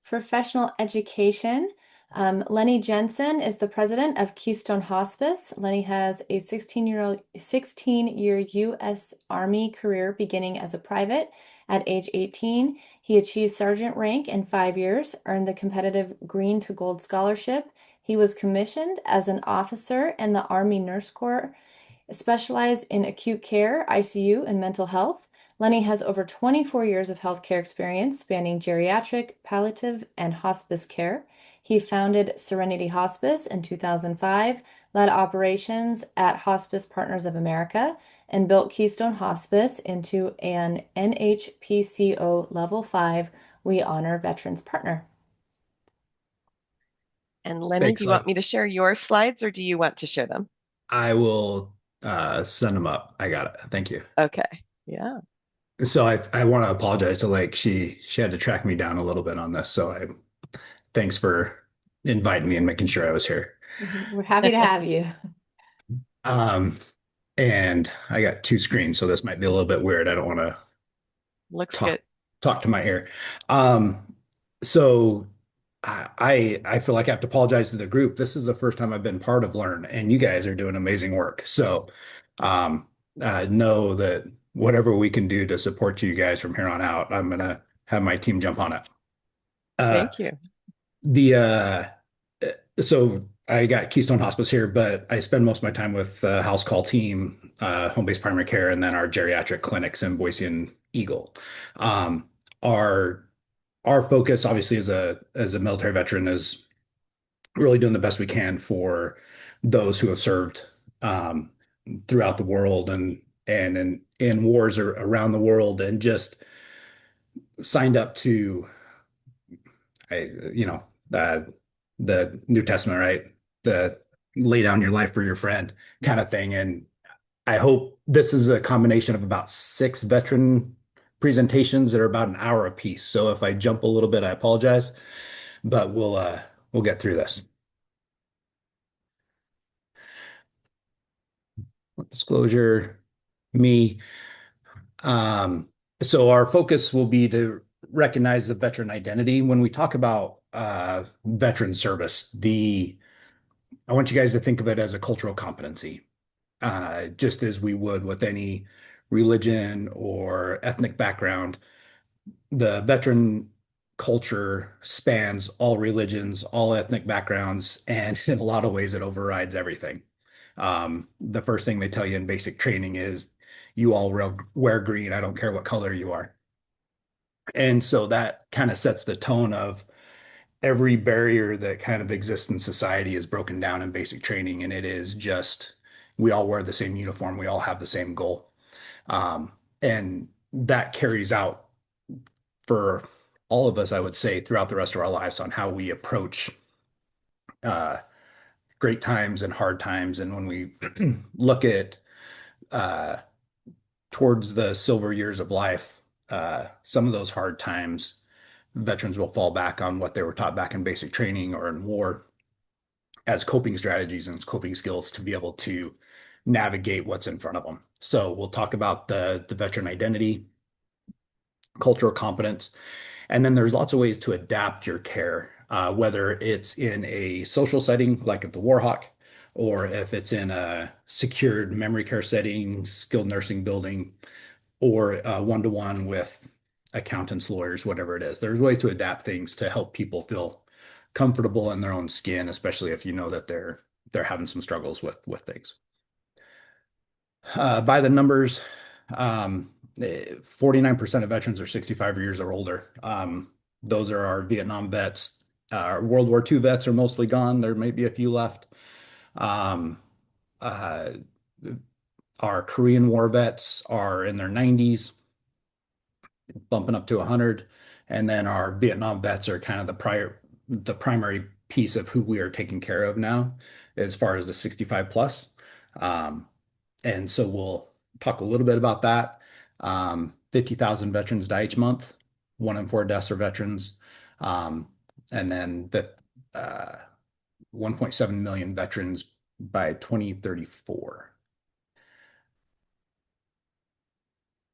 Professional education. Lenny Jensen is the president of Keystone Hospice. Lenny has a 16-year U.S. Army career beginning as a private. At age 18, he achieved sergeant rank in 5 years, earned the competitive Green to Gold scholarship. He was commissioned as an officer in the Army Nurse Corps, specialized in acute care, ICU, and mental health. Lenny has over 24 years of healthcare experience spanning geriatric, palliative, and hospice care. He founded Serenity Hospice in 2005, led operations at Hospice Partners of America, and built Keystone Hospice into an NHPCO Level 5 We Honor Veterans Partner. And Lenny, do Thanks. you want me to share your slides or do you want to share them? I will send them up. I got it. Thank you. Okay. Yeah. So I want to apologize to Lake. She had to track me down a little bit on this. So I thanks for inviting me and making sure I was here. We're happy to have you. Um, and I got two screens, so this might be a little bit weird. I don't want to Looks talk good. talk to my ear. So I feel like I have to apologize to the group. This is the first time I've been part of Learn, and you guys are doing amazing work. So um, know that whatever we can do to support you guys from here on out, I'm gonna have my team jump on it. Uh, Thank you. the so I got Keystone Hospice here, but I spend most of my time with house call team, home-based primary care, and then our geriatric clinics in Boise and Eagle. Um, our our focus, obviously, as a military veteran, is really doing the best we can for those who have served um, throughout the world and in wars around the world, and just signed up to I, you know, uh, the New Testament, right? The lay down your life for your friend kind of thing. And I hope this is a combination of about six veteran presentations that are about an hour apiece. So if I jump a little bit, I apologize, but we'll get through this. Disclosure, me. Um, so our focus will be to recognize the veteran identity. When we talk about veteran service, the I want you guys to think of it as a cultural competency, just as we would with any religion or ethnic background. The veteran culture spans all religions, all ethnic backgrounds, and in a lot of ways, it overrides everything. The first thing they tell you in basic training is you all wear green. I don't care what color you are. And so that kind of sets the tone of every barrier that kind of exists in society is broken down in basic training. And it is just, we all wear the same uniform. We all have the same goal. And that carries out for all of us, I would say, throughout the rest of our lives on how we approach uh, great times and hard times. And when we look at uh, towards the silver years of life, some of those hard times, veterans will fall back on what they were taught back in basic training or in war as coping strategies and coping skills to be able to navigate what's in front of them. So we'll talk about the veteran identity, cultural competence, and then there's lots of ways to adapt your care, whether it's in a social setting like at the Warhawk, or if it's in a secured memory care setting, skilled nursing building, or one-to-one with accountants, lawyers, whatever it is. There's ways to adapt things to help people feel comfortable in their own skin, especially if you know that they're having some struggles with things. By the numbers, 49% of veterans are 65 years or older. Those are our Vietnam vets. Our World War II vets are mostly gone. There may be a few left. Um, uh, our Korean War vets are in their 90s, bumping up to 100. And then our Vietnam vets are kind of the primary piece of who we are taking care of now, as far as the 65 plus. Um, and so we'll talk a little bit about that. 50,000 veterans die each month. 1 in 4 deaths are veterans. Um, and then the 1.7 million veterans by 2034.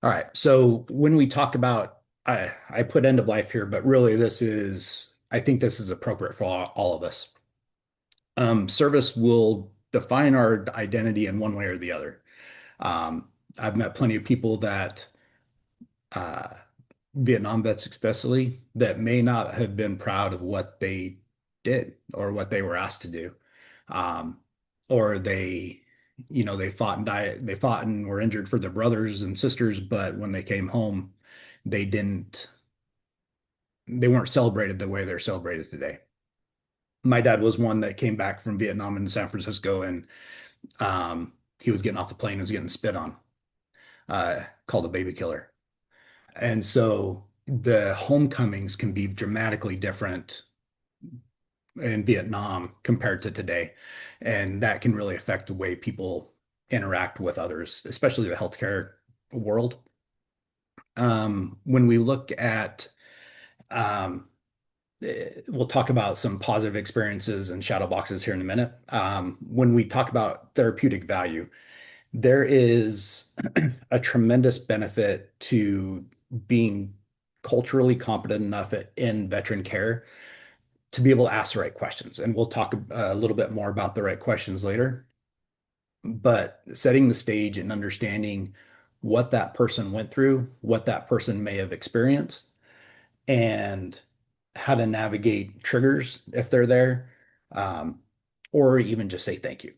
All right. So when we talk about, I put end of life here, but really this is I think this is appropriate for all of us. Service will define our identity in one way or the other. I've met plenty of people that uh, Vietnam vets especially that may not have been proud of what they did or what they were asked to do. Um, or they fought and died, they fought and were injured for their brothers and sisters, but when they came home, they didn't, they weren't celebrated the way they're celebrated today. My dad was one that came back from Vietnam in San Francisco, and he was getting off the plane and was getting spit on, called a baby killer. And so the homecomings can be dramatically different in Vietnam compared to today. And that can really affect the way people interact with others, especially the healthcare world. When we look at, um, we'll talk about some positive experiences and shadow boxes here in a minute. When we talk about therapeutic value, there is a tremendous benefit to being culturally competent enough in veteran care to be able to ask the right questions. And we'll talk a little bit more about the right questions later. But setting the stage and understanding what that person went through, what that person may have experienced, and how to navigate triggers if they're there, um, or even just say thank you.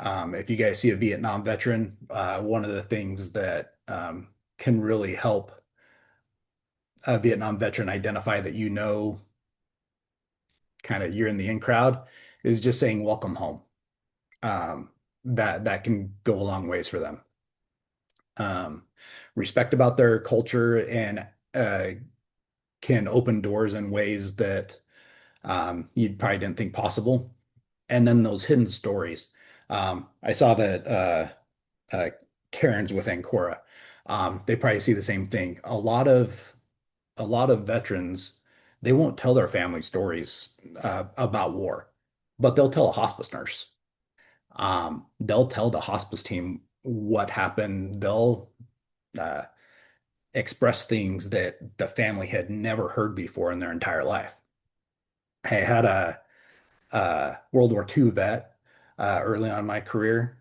If you guys see a Vietnam veteran, one of the things that can really help a Vietnam veteran identify that kind of you're in the in crowd is just saying welcome home. Um, that can go a long ways for them. Um, Respect about their culture and uh, can open doors in ways that you probably didn't think possible. And then those hidden stories. I saw that uh, Karen's with Ancora. They probably see the same thing. A lot of veterans, they won't tell their family stories about war, but they'll tell a hospice nurse. They'll tell the hospice team what happened. They'll uh, express things that the family had never heard before in their entire life. I had a World War II vet early on in my career.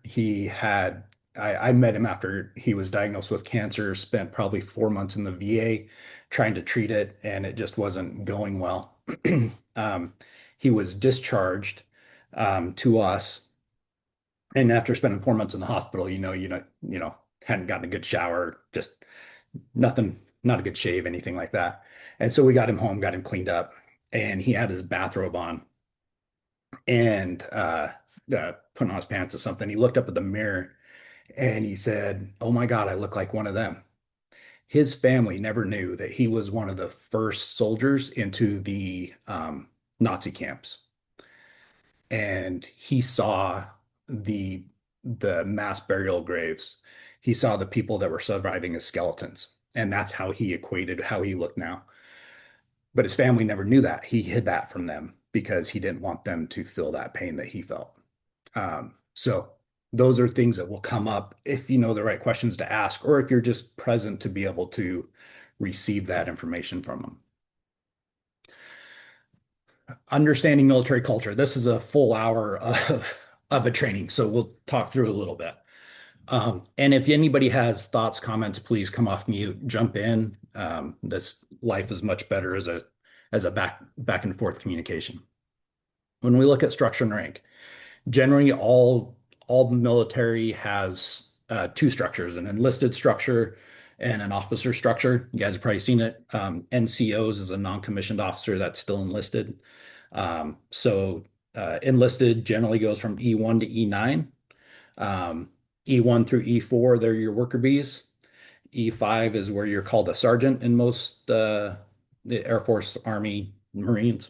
I met him after he was diagnosed with cancer, spent probably 4 months in the VA trying to treat it, and it just wasn't going well. Um, he was discharged to us, and after spending 4 months in the hospital, hadn't gotten a good shower, just nothing, not a good shave, anything like that. And so we got him home, got him cleaned up, and he had his bathrobe on and putting on his pants or something. He looked up at the mirror and he said, "Oh my God, I look like one of them." His family never knew that he was one of the first soldiers into the Nazi camps, and he saw the the mass burial graves. He saw the people that were surviving as skeletons, and that's how he equated how he looked now. But his family never knew that. He hid that from them because he didn't want them to feel that pain that he felt. So those are things that will come up if you know the right questions to ask, or if you're just present to be able to receive that information from them. Understanding military culture. This is a full hour of a training, so we'll talk through it a little bit. And if anybody has thoughts, comments, please come off mute, jump in. This life is much better as a back and forth communication. When we look at structure and rank, generally all military has two structures: an enlisted structure and an officer structure. You guys have probably seen it. NCOs is a non-commissioned officer that's still enlisted. Enlisted generally goes from E1 to E9. E1 through E4, they're your worker bees. E5 is where you're called a sergeant in most the Air Force, Army, Marines.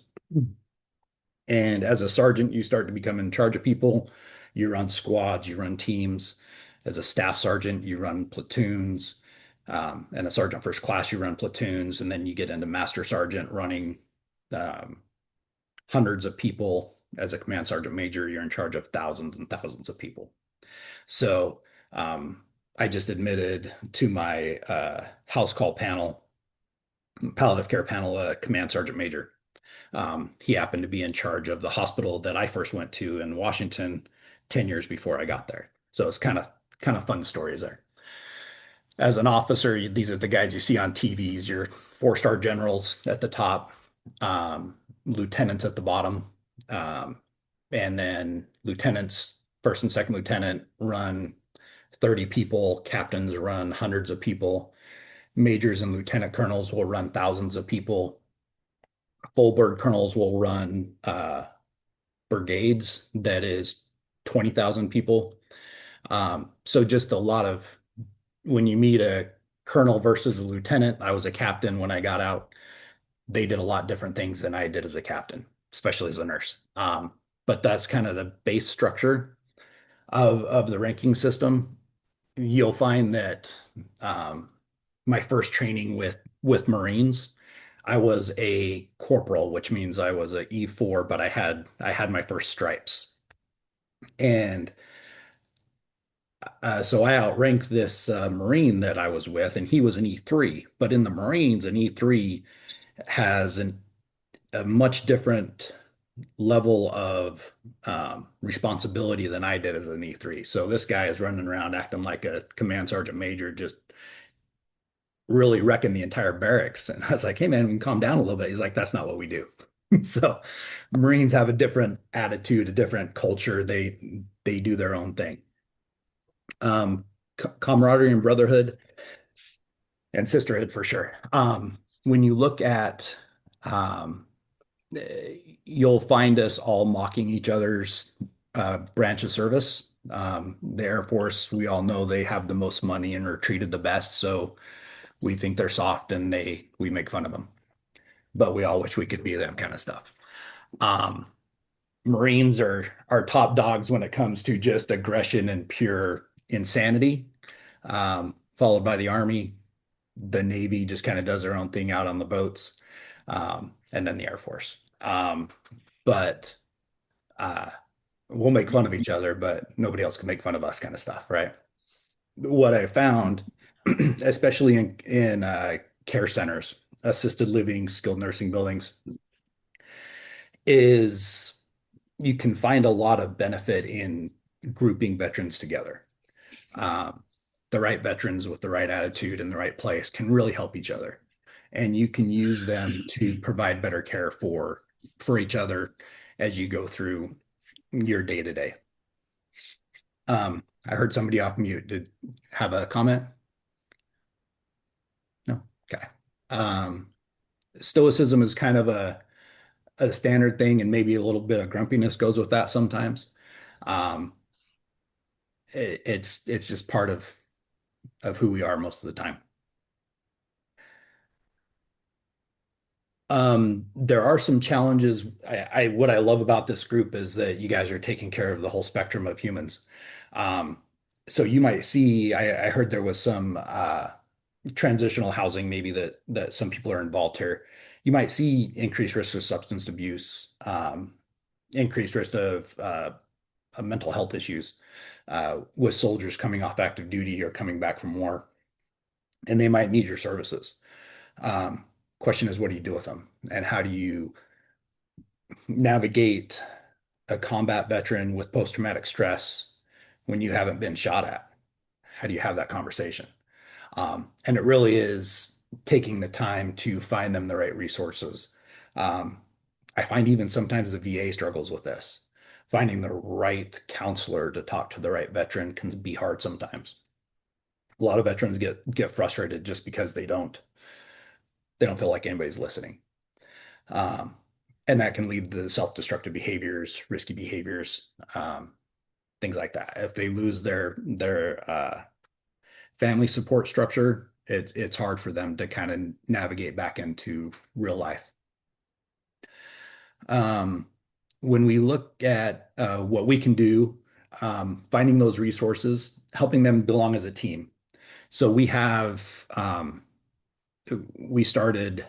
And as a sergeant, you start to become in charge of people. You run squads, you run teams. As a staff sergeant, you run platoons. And a sergeant first class, you run platoons. And then you get into master sergeant running um, hundreds of people. As a command sergeant major, you're in charge of thousands and thousands of people. So I just admitted to my house call panel, palliative care panel, command sergeant major. He happened to be in charge of the hospital that I first went to in Washington 10 years before I got there. So it's kind of fun stories there. As an officer, these are the guys you see on TVs, your four-star generals at the top, lieutenants at the bottom, um, and then lieutenants, first and second lieutenant run 30 people, captains run hundreds of people, majors and lieutenant colonels will run thousands of people, full bird colonels will run brigades that is 20,000 people. So just a lot of when you meet a colonel versus a lieutenant, I was a captain when I got out. They did a lot different things than I did as a captain, especially as a nurse. But that's kind of the base structure of the ranking system. You'll find that um, my first training with Marines, I was a corporal, which means I was a E4, but I had my first stripes. And so I outranked this Marine that I was with, and he was an E3. But in the Marines, an E3 has a much different level of responsibility than I did as an E3. So this guy is running around acting like a command sergeant major, just really wrecking the entire barracks. And I was like, hey, man, we can calm down a little bit. He's like, that's not what we do. So Marines have a different attitude, a different culture. They do their own thing. Camaraderie and brotherhood and sisterhood for sure. When you look at um, you'll find us all mocking each other's branch of service. The Air Force, we all know they have the most money and are treated the best, so we think they're soft and we make fun of them. But we all wish we could be them kind of stuff. Um, Marines are top dogs when it comes to just aggression and pure insanity, followed by the Army. The Navy just kind of does their own thing out on the boats, and then the Air Force. But uh, we'll make fun of each other, but nobody else can make fun of us, kind of stuff, right? What I found, especially in care centers, assisted living, skilled nursing buildings, is you can find a lot of benefit in grouping veterans together. Um, the right veterans with the right attitude in the right place can really help each other, and you can use them to provide better care for each other as you go through your day to day. I heard somebody off mute. Did have a comment? No. Okay. Um, Stoicism is kind of a standard thing, and maybe a little bit of grumpiness goes with that sometimes. Um, it's just part of who we are most of the time. There are some challenges. What I love about this group is that you guys are taking care of the whole spectrum of humans. Um, so you might see, I heard there was some transitional housing maybe that some people are involved here. You might see increased risk of substance abuse, increased risk of mental health issues with soldiers coming off active duty or coming back from war, and they might need your services. Um, Question is, what do you do with them, and how do you navigate a combat veteran with post-traumatic stress when you haven't been shot at? How do you have that conversation? And it really is taking the time to find them the right resources. Um, I find even sometimes the VA struggles with this. Finding the right counselor to talk to the right veteran can be hard sometimes. A lot of veterans get frustrated just because they don't feel like anybody's listening. Um, and that can lead to self-destructive behaviors, risky behaviors, things like that. If they lose their family support structure, it's hard for them to kind of navigate back into real life. Um, when we look at what we can do, finding those resources, helping them belong as a team. So we started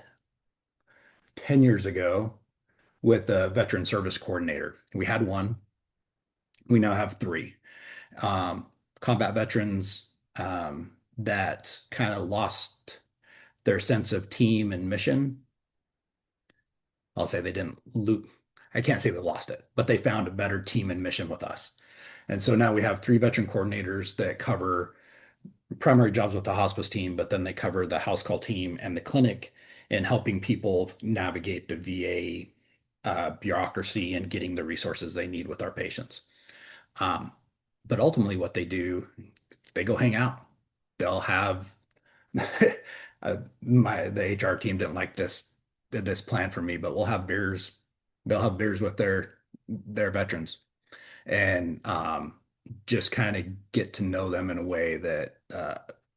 10 years ago with a veteran service coordinator. We had one. We now have three. Combat veterans that kind of lost their sense of team and mission I'll say they didn't loot. I can't say they lost it, but they found a better team and mission with us. And so now we have three veteran coordinators that cover primary jobs with the hospice team, but then they cover the house call team and the clinic in helping people navigate the VA bureaucracy and getting the resources they need with our patients. Um, but ultimately, what they do, they go hang out. They'll have the HR team didn't like this plan for me, but we'll have beers. They'll have beers with their veterans and just kind of get to know them in a way that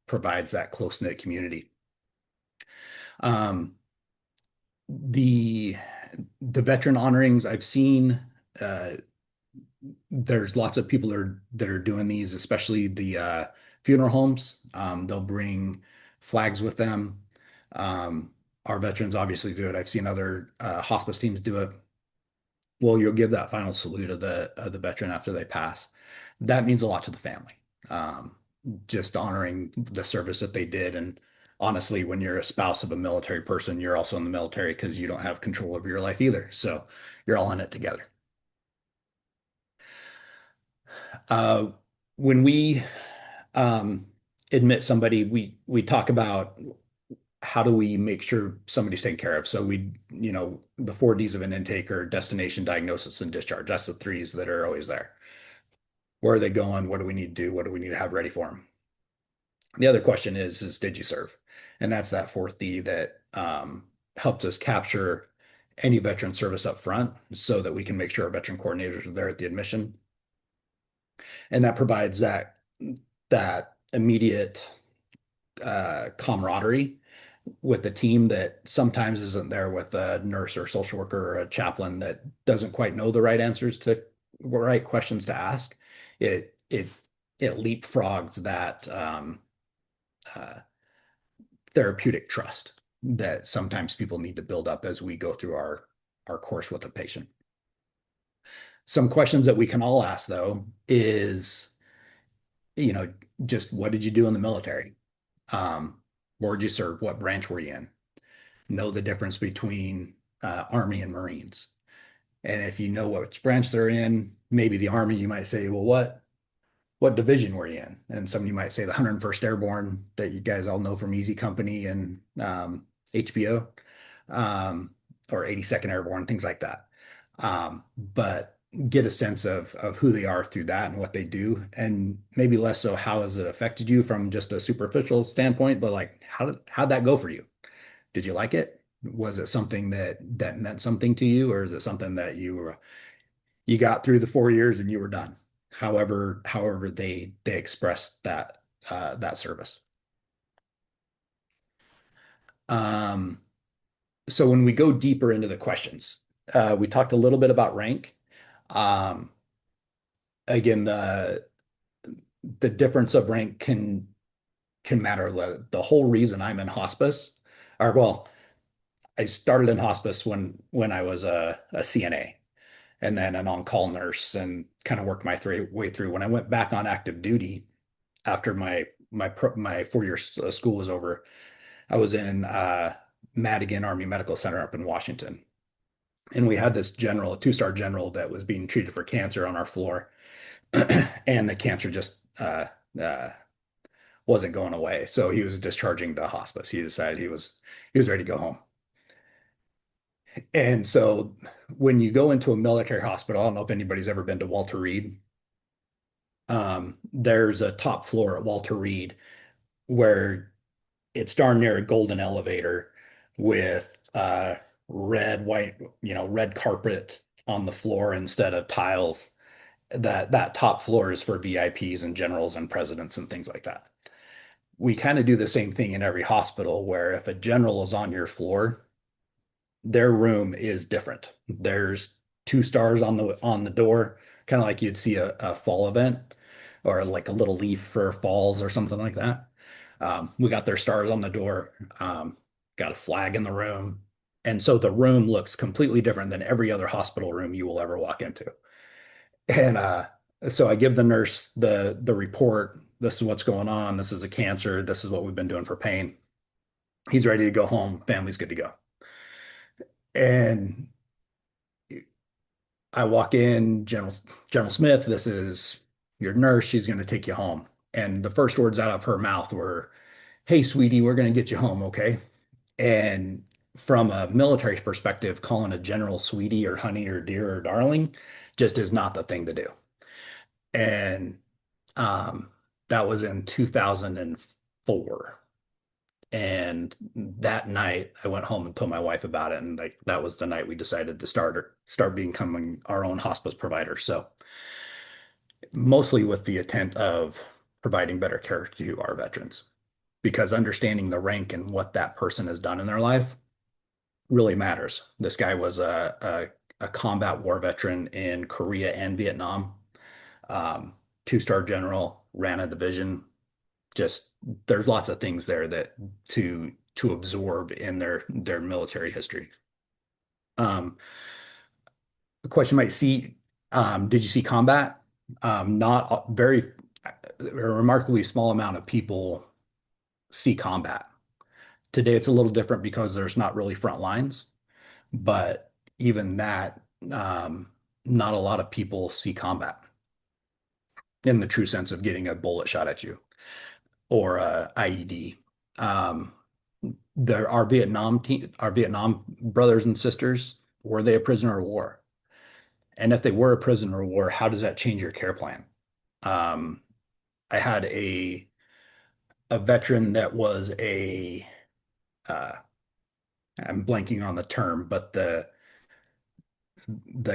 provides that close-knit community. Um, the the veteran honorings I've seen, uh, there's lots of people that are doing these, especially the funeral homes. They'll bring flags with them. Um, our veterans obviously do it. I've seen other hospice teams do it. Well, you'll give that final salute of the veteran after they pass. That means a lot to the family. Um, just honoring the service that they did. And honestly, when you're a spouse of a military person, you're also in the military because you don't have control over your life either. So you're all in it together. Uh, when we um, admit somebody, we talk about how do we make sure somebody's taken care of. So the 4 Ds of an intake are destination, diagnosis, and discharge. That's the threes that are always there. Where are they going? What do we need to do? What do we need to have ready for them? The other question is did you serve? And that's that fourth D that helps us capture any veteran service up front so that we can make sure our veteran coordinators are there at the admission. And that provides that immediate camaraderie with the team that sometimes isn't there with a nurse or social worker or a chaplain that doesn't quite know the right answers to right questions to ask. It leapfrogs that uh, therapeutic trust that sometimes people need to build up as we go through our course with a patient. Some questions that we can all ask though is, you know, just what did you do in the military? Where did you serve? What branch were you in? Know the difference between Army and Marines. And if you know which branch they're in, maybe the Army, you might say, well, what division were you in? And some of you might say the 101st Airborne that you guys all know from Easy Company and HBO, um, or 82nd Airborne, things like that. But get a sense of who they are through that and what they do, and maybe less so how has it affected you from just a superficial standpoint, but like how'd that go for you? Did you like it? Was it something that meant something to you, or is it something that you got through the 4 years and you were done? However they expressed that service. Um, so when we go deeper into the questions, we talked a little bit about rank. Um, again, the difference of rank can matter. The whole reason I'm in hospice, or well, I started in hospice when I was a CNA and then an on-call nurse and kind of worked my way through. When I went back on active duty after my 4 year school was over, I was in Madigan Army Medical Center up in Washington. And we had this general, a 2-star general that was being treated for cancer on our floor. And the cancer just uh, wasn't going away. So he was discharging to hospice. He decided he was ready to go home. And so when you go into a military hospital, I don't know if anybody's ever been to Walter Reed. There's a top floor at Walter Reed where it's darn near a golden elevator with white, red carpet on the floor instead of tiles. That top floor is for VIPs and generals and presidents and things like that. We kind of do the same thing in every hospital where if a general is on your floor, their room is different. There's 2 stars on the door, kind of like you'd see a fall event or like a little leaf for falls or something like that. We got their stars on the door, got a flag in the room. And so the room looks completely different than every other hospital room you will ever walk into. And so I give the nurse the report. This is what's going on. This is a cancer. This is what we've been doing for pain. He's ready to go home. Family's good to go. And I walk in, General Smith, this is your nurse. She's going to take you home. And the first words out of her mouth were, "Hey, sweetie, we're going to get you home, okay?" And from a military perspective, calling a general sweetie or honey or dear or darling just is not the thing to do. And um, that was in 2004. And that night, I went home and told my wife about it, and like that was the night we decided to start becoming our own hospice provider. So mostly with the intent of providing better care to our veterans, because understanding the rank and what that person has done in their life really matters. This guy was a combat war veteran in Korea and Vietnam, um, two-star general, ran a division. Just there's lots of things there that to absorb in their military history. Um, the question might see, did you see combat? Not very, a remarkably small amount of people see combat. Today it's a little different because there's not really front lines, but even that, not a lot of people see combat in the true sense of getting a bullet shot at you or a IED. Um, our Vietnam brothers and sisters, were they a prisoner of war? And if they were a prisoner of war, how does that change your care plan? Um, I had a veteran that was uh, I'm blanking on the term, but the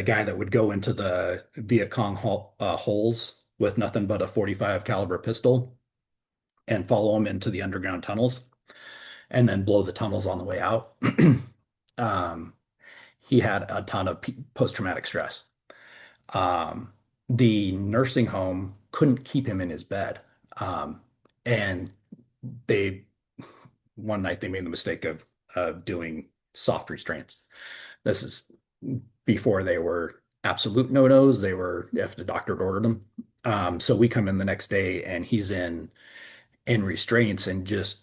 guy that would go into the Viet Cong holes with nothing but a 45 caliber pistol and follow them into the underground tunnels and then blow the tunnels on the way out. um, he had a ton of post-traumatic stress. Um, the nursing home couldn't keep him in his bed. And they, one night they made the mistake of doing soft restraints. This is before they were absolute no-nos. They were if the doctor had ordered them. So we come in the next day and he's in restraints and just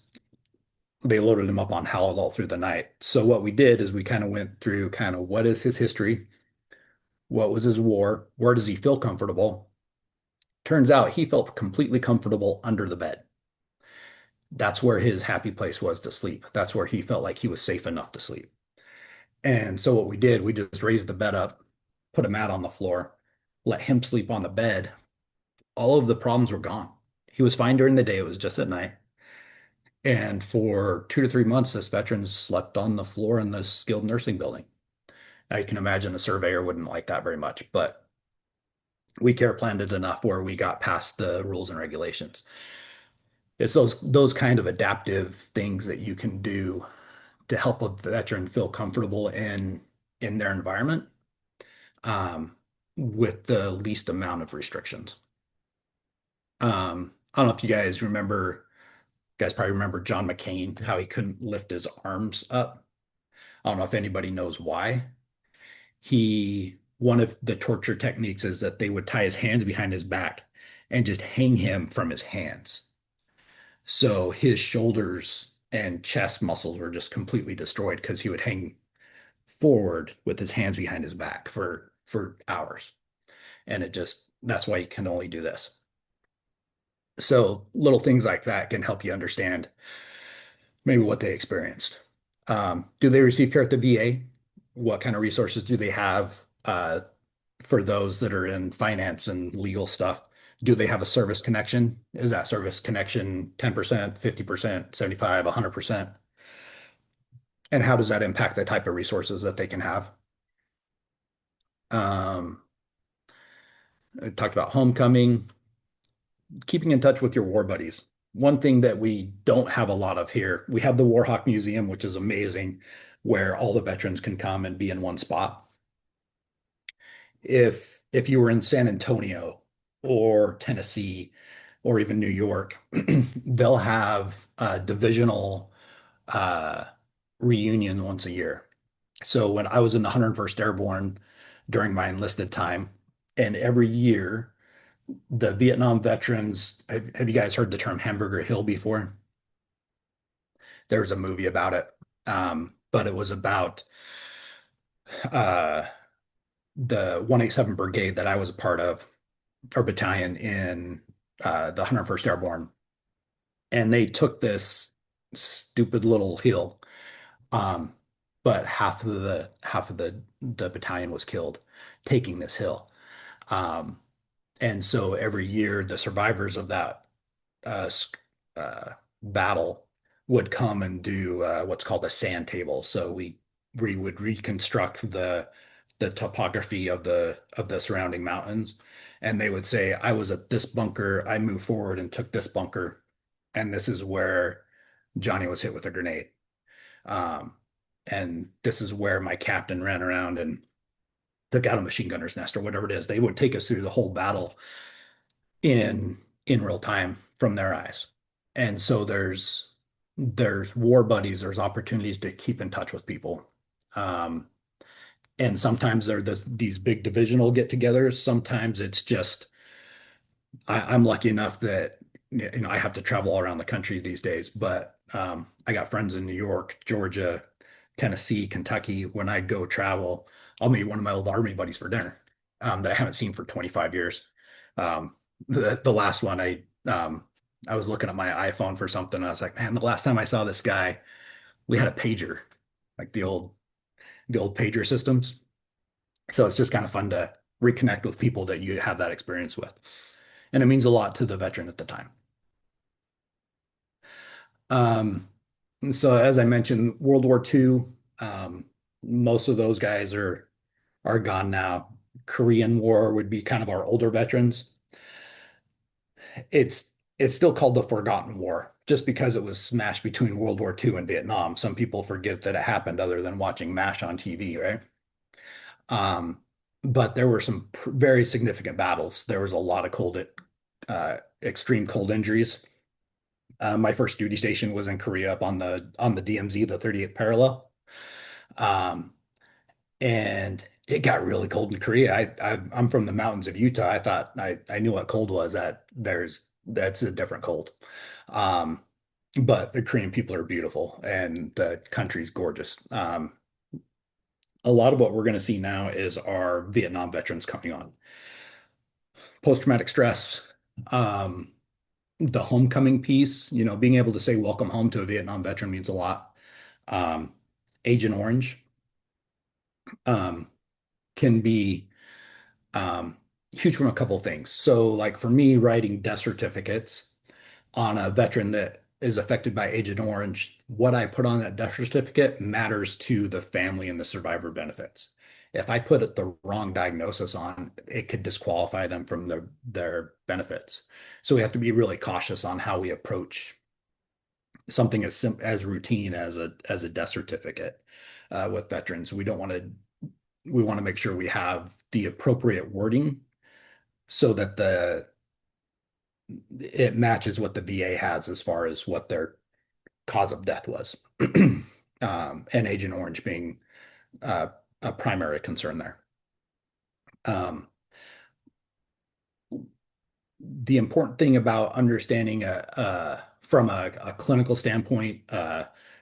they loaded him up on Haldol through the night. So what we did is we kind of went through kind of what is his history, what was his war, where does he feel comfortable? Turns out he felt completely comfortable under the bed. That's where his happy place was to sleep. That's where he felt like he was safe enough to sleep. And so what we did, we just raised the bed up, put a mat on the floor, let him sleep on the bed. All of the problems were gone. He was fine during the day. It was just at night. And for 2 to 3 months, this veteran slept on the floor in the skilled nursing building. Now you can imagine a surveyor wouldn't like that very much, but we care planned it enough where we got past the rules and regulations. It's those kind of adaptive things that you can do to help a veteran feel comfortable in their environment, um, with the least amount of restrictions. I don't know if you guys probably remember John McCain, how he couldn't lift his arms up. I don't know if anybody knows why. One of the torture techniques is that they would tie his hands behind his back and just hang him from his hands. So his shoulders and chest muscles were just completely destroyed because he would hang forward with his hands behind his back for hours. And that's why you can only do this. So little things like that can help you understand maybe what they experienced. Do they receive care at the VA? What kind of resources do they have for those that are in finance and legal stuff? Do they have a service connection? Is that service connection 10%, 50%, 75, 100%? And how does that impact the type of resources that they can have? Um, I talked about homecoming, keeping in touch with your war buddies. One thing that we don't have a lot of here, we have the Warhawk Museum, which is amazing, where all the veterans can come and be in one spot. If you were in San Antonio or Tennessee or even New York, they'll have a divisional uh, reunion once a year. So when I was in the 101st Airborne during my enlisted time, and every year the Vietnam veterans, have you guys heard the term Hamburger Hill before? There was a movie about it, but it was about uh, the 187 Brigade that I was a part of, or battalion in the 101st Airborne, and they took this stupid little hill. Um, but half of the battalion was killed taking this hill. Um, and so every year, the survivors of that uh, uh, battle would come and do what's called a sand table. So we would reconstruct the topography of the surrounding mountains, and they would say, "I was at this bunker. I moved forward and took this bunker, and this is where Johnny was hit with a grenade. Um, and this is where my captain ran around and took out a machine gunner's nest or whatever it is." They would take us through the whole battle in real time from their eyes. And so there's war buddies, there's opportunities to keep in touch with people. Um, and sometimes these big divisional get-togethers. Sometimes it's just I'm lucky enough that I have to travel all around the country these days, but I got friends in New York, Georgia, Tennessee, Kentucky. When I go travel, I'll meet one of my old Army buddies for dinner that I haven't seen for 25 years. Um, the last one I was looking at my iPhone for something. And I was like, man, the last time I saw this guy, we had a pager, like the old pager systems. So it's just kind of fun to reconnect with people that you have that experience with. And it means a lot to the veteran at the time. Um, so as I mentioned, World War II, most of those guys are gone now. Korean War would be kind of our older veterans. It's it's still called the Forgotten War just because it was smashed between World War II and Vietnam. Some people forget that it happened other than watching MASH on TV, right? Um, but there were some very significant battles. There was a lot of extreme cold injuries. My first duty station was in Korea up on the DMZ, the 38th parallel. Um, and it got really cold in Korea. I'm from the mountains of Utah. I thought I knew what cold was. That's a different cold. Um, but the Korean people are beautiful and the country's gorgeous. A lot of what we're going to see now is our Vietnam veterans coming on. Post-traumatic stress, um, the homecoming piece, being able to say welcome home to a Vietnam veteran means a lot. Um, Agent Orange um, can be huge from a couple things. So, like for me, writing death certificates on a veteran that is affected by Agent Orange, what I put on that death certificate matters to the family and the survivor benefits. If I put the wrong diagnosis on, it could disqualify them from their benefits. So we have to be really cautious on how we approach something as routine as a death certificate with veterans. We want to make sure we have the appropriate wording so that the it matches what the VA has as far as what their cause of death was. And Agent Orange being uh, a primary concern there. Um, the important thing about understanding from a clinical standpoint,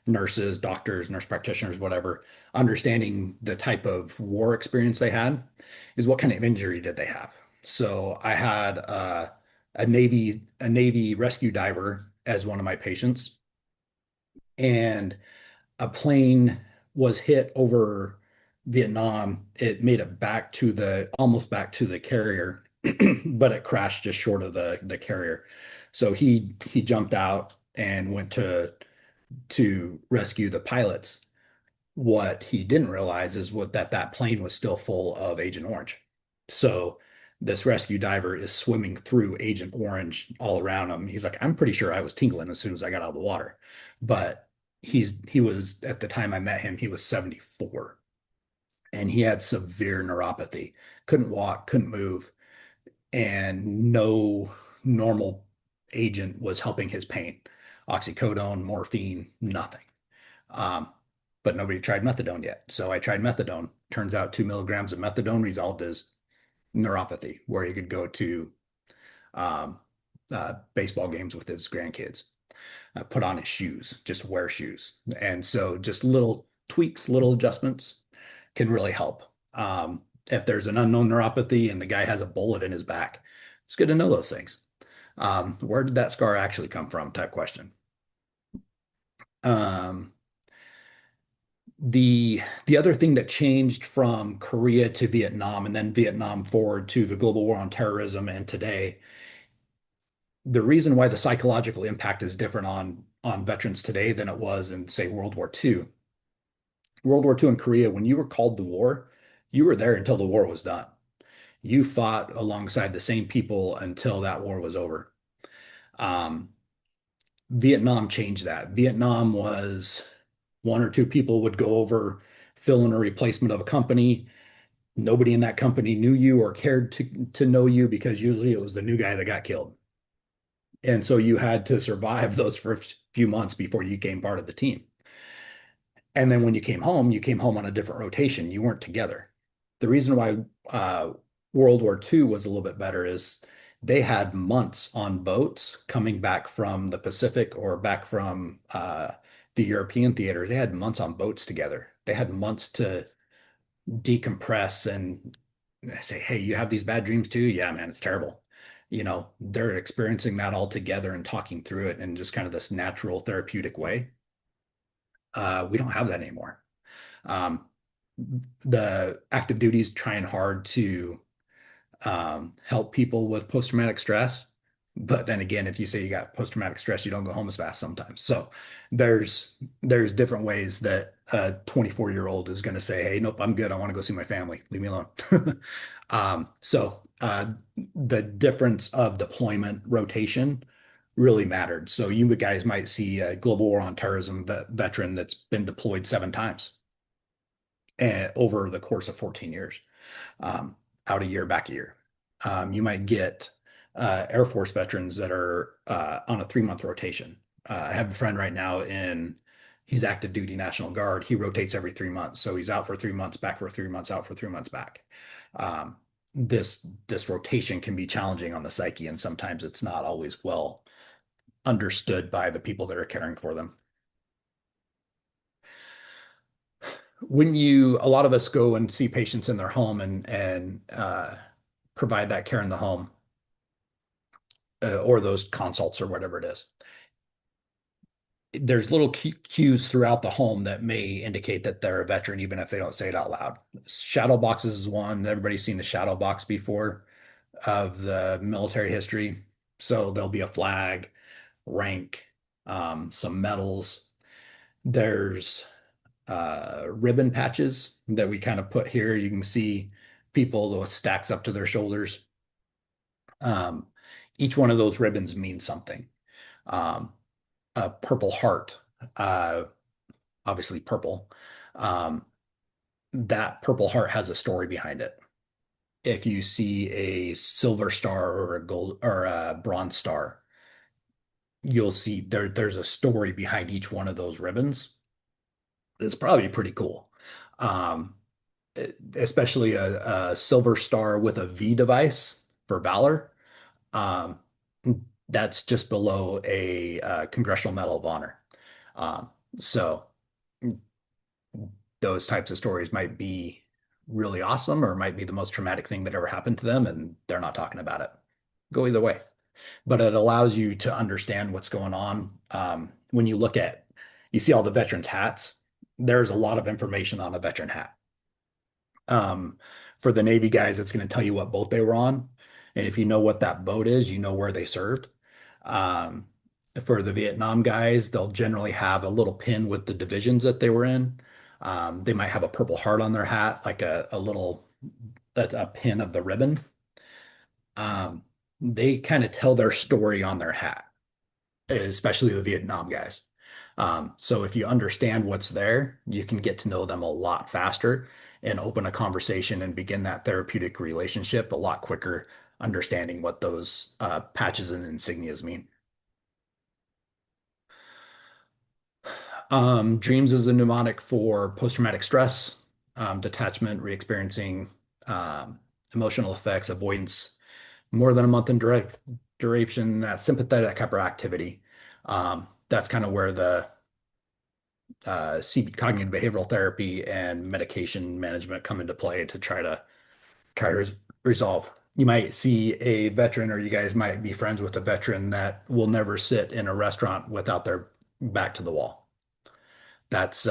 nurses, doctors, nurse practitioners, whatever, understanding the type of war experience they had is what kind of injury did they have. So I had a Navy rescue diver as one of my patients, and a plane was hit over Vietnam. It made it almost back to the carrier, but it crashed just short of the carrier. So he jumped out and went to rescue the pilots. What he didn't realize is that plane was still full of Agent Orange. So this rescue diver is swimming through Agent Orange all around him. He's like, I'm pretty sure I was tingling as soon as I got out of the water. But he was, at the time I met him, he was 74 and he had severe neuropathy. Couldn't walk, couldn't move, and no normal agent was helping his pain. Oxycodone, morphine, nothing. Um, but nobody tried methadone yet. So I tried methadone. Turns out 2 milligrams of methadone resolved his neuropathy, where he could go to baseball games with his grandkids, put on his shoes, just wear shoes. And so just little tweaks, little adjustments, can really help. If there's an unknown neuropathy and the guy has a bullet in his back, it's good to know those things. Where did that scar actually come from? Type question. Um, the other thing that changed from Korea to Vietnam and then Vietnam forward to the global war on terrorism and today, the reason why the psychological impact is different on veterans today than it was in, say, World War II. World War II in Korea, when you were called to war, you were there until the war was done. You fought alongside the same people until that war was over. Um, Vietnam changed that. Vietnam was one or two people would go over, fill in a replacement of a company. Nobody in that company knew you or cared to know you because usually it was the new guy that got killed. And so you had to survive those first few months before you became part of the team. And then when you came home on a different rotation. You weren't together. The reason why World War II was a little bit better is they had months on boats coming back from the Pacific or back from the European theaters. They had months on boats together. They had months to decompress and say, hey, you have these bad dreams too? Yeah, man, it's terrible. They're experiencing that all together and talking through it in just kind of this natural therapeutic way. We don't have that anymore. Um, the active duty is trying hard to help people with post-traumatic stress. But then again, if you say you got post-traumatic stress, you don't go home as fast sometimes. So there's different ways that a 24-year-old is going to say, hey, nope, I'm good. I want to go see my family. Leave me alone. The difference of deployment rotation really mattered. So you guys might see a global war on terrorism veteran that's been deployed 7 times over the course of 14 years, um, out a year, back a year. You might get Air Force veterans that are on a 3 month rotation. I have a friend right now he's active duty National Guard. He rotates every 3 months. So he's out for 3 months, back for 3 months, out for 3 months, back. Um, this rotation can be challenging on the psyche, and sometimes it's not always well understood by the people that are caring for them. A lot of us go and see patients in their home and provide that care in the home, or those consults or whatever it is. There's little cues throughout the home that may indicate that they're a veteran, even if they don't say it out loud. Shadow boxes is one. Everybody's seen the shadow box before of the military history. So there'll be a flag, rank, some medals. There's ribbon patches that we kind of put here. You can see people with stacks up to their shoulders. Um, each one of those ribbons means something. Um, a purple heart, uh, obviously purple. Um, that purple heart has a story behind it. If you see a silver star or a gold or a bronze star, you'll see there's a story behind each one of those ribbons. It's probably pretty cool. Um, Especially a silver star with a V device for valor. Um, that's just below a Congressional Medal of Honor. Um, so those types of stories might be really awesome or might be the most traumatic thing that ever happened to them, and they're not talking about it. Go either way. But it allows you to understand what's going on. When you see all the veterans' hats, there's a lot of information on a veteran hat. Um, for the Navy guys, it's going to tell you what boat they were on. And if you know what that boat is, you know where they served. Um, for the Vietnam guys, they'll generally have a little pin with the divisions that they were in. They might have a purple heart on their hat, like a little a pin of the ribbon. Um, they kind of tell their story on their hat, especially the Vietnam guys. So if you understand what's there, you can get to know them a lot faster and open a conversation and begin that therapeutic relationship a lot quicker, understanding what those patches and insignias mean. Dreams is a mnemonic for post-traumatic stress, detachment, re-experiencing emotional effects, avoidance, more than a month in direct duration, sympathetic hyperactivity. That's kind of where cognitive behavioral therapy and medication management come into play to try to resolve. You might see a veteran, or you guys might be friends with a veteran that will never sit in a restaurant without their back to the wall. That's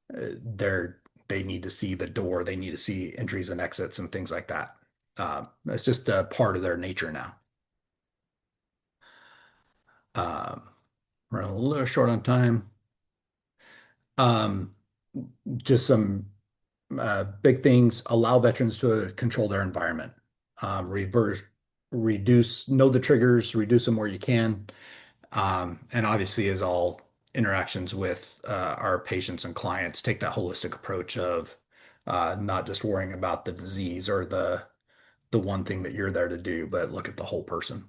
they're they need to see the door, they need to see entries and exits and things like that. It's just a part of their nature now. Um, we're a little short on time. Um, just some big things: allow veterans to control their environment, reverse, reduce, know the triggers, reduce them where you can, and obviously, as all interactions with our patients and clients, take that holistic approach of not just worrying about the disease or the one thing that you're there to do, but look at the whole person.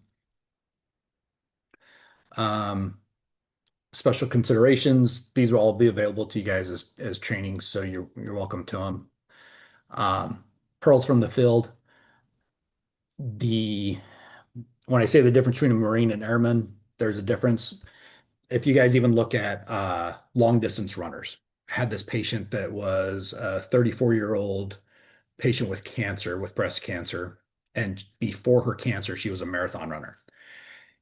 Um, Special considerations, these will all be available to you guys as training, so you're welcome to them. Um, Pearls from the field. The When I say the difference between a Marine and airman, there's a difference. If you guys even look at long distance runners, I had this patient that was a 34-year-old patient with cancer, with breast cancer, and before her cancer, she was a marathon runner.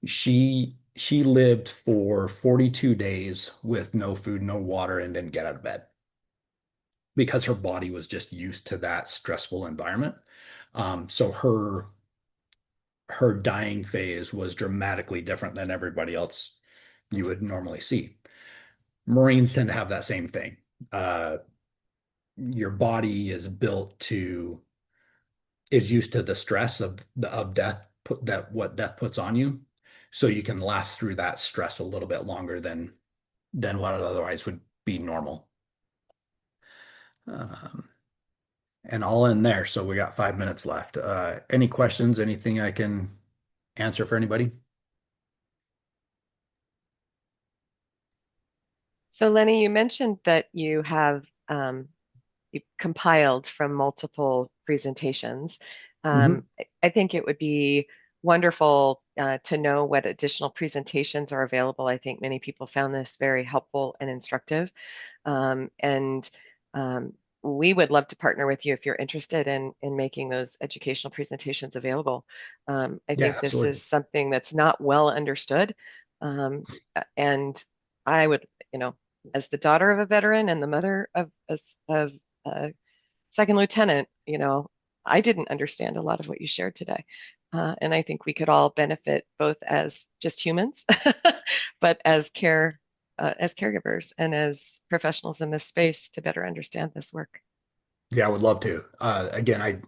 She lived for 42 days with no food, no water, and didn't get out of bed because her body was just used to that stressful environment. So her dying phase was dramatically different than everybody else you would normally see. Marines tend to have that same thing. Uh, your body is used to the stress of death, that what death puts on you, so you can last through that stress a little bit longer than what otherwise would be normal. Um, and all in there. So we got 5 minutes left. Any questions? Anything I can answer for anybody? So Lenny, you mentioned that you have you compiled from multiple presentations. Hmm. I think it would be wonderful to know what additional presentations are available. I think many people found this very helpful and instructive. And we would love to partner with you if you're interested in making those educational presentations available. I Yeah, think this absolutely. is something that's not well understood. Um, and I would, you know, as the daughter of a veteran and the mother of a second lieutenant, I didn't understand a lot of what you shared today. And I think we could all benefit both as just humans, but as caregivers and as professionals in this space to better understand this work. Yeah, I would love to. Again,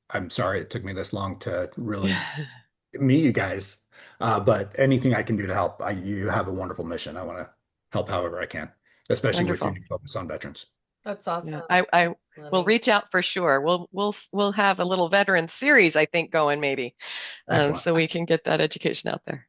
I'm sorry it took me this long to really meet you guys. But anything I can do to help, you have a wonderful mission. I want to help however I can, especially with your Wonderful. new focus on veterans. That's Yeah, awesome, I will Lenny. reach out for sure. We'll have a little veteran series, I think, going maybe, Excellent. so we can get that education out there.